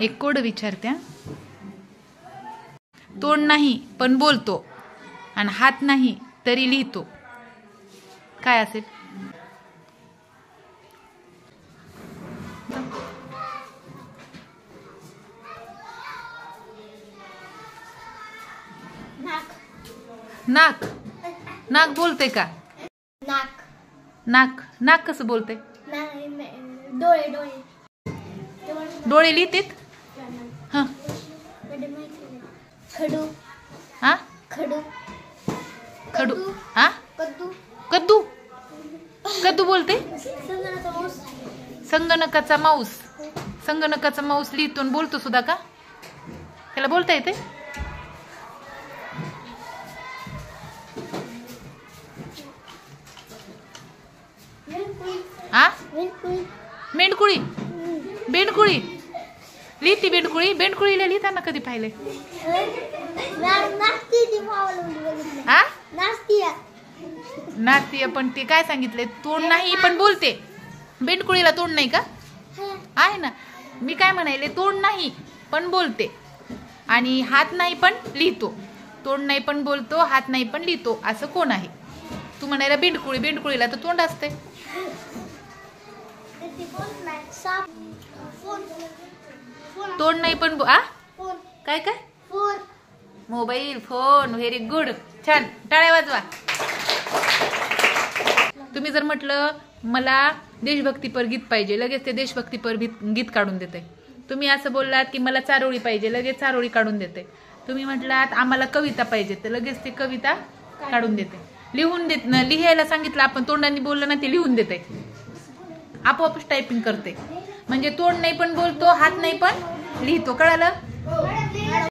एक कोड विचारत्या. तोंड नाही पण बोलतो आणि हात नाही तरी लिहितो. काय असेल? नाक. नाक बोलते का? नाक. नाक. नाक कसं बोलते? डोळे. डोळे. डोळे लिहितेत. हा. खडू. हा. खडू. खडू. हा. कद्दू. कद्दू. कद्दू बोलते. संगणकाचा माऊस. संगणकाचा माऊस लिहितो आणि बोलतो सुद्धा का? त्याला बोलता येते? आ? बेंडकुळी. बेंडकुळी लिहिती. बेंडकुळी. बेंडकुळीला लिहिताना कधी पाहिले? हा. नाचतीय पण ते काय सांगितले? तोंड नाही पण बोलते. बेंडकुळीला तोंड नाही का? आहे ना. मी काय म्हणाले? तोंड नाही पण बोलते आणि हात नाही पण लिहितो. तोंड नाही पण बोलतो, हात नाही पण लिहितो, असं कोण आहे? तू म्हणायला बेंडकुळी. बेंडकुळीला तर तोंड असते. तोंड नाही पण काय काय? मोबाईल. फोन. Very good. छान. टाळ्या वाजवा. तुम्ही जर म्हटलं मला देशभक्तीपर गीत पाहिजे, लगेच ते देशभक्तीपर गीत काढून देते. तुम्ही असं बोललात की मला चारोळी पाहिजे, लगेच चारोळी काढून देते. तुम्ही म्हटलात आम्हाला कविता पाहिजे, तर लगेच ते कविता काढून देते. लिहून देत. लिहायला सांगितलं आपण, तोंडाने बोललं ना ते लिहून देते. आपोआपच टायपिंग करते. म्हणजे तोंड नाही पण बोलतो, हात नाही पण लिहितो. कळालं?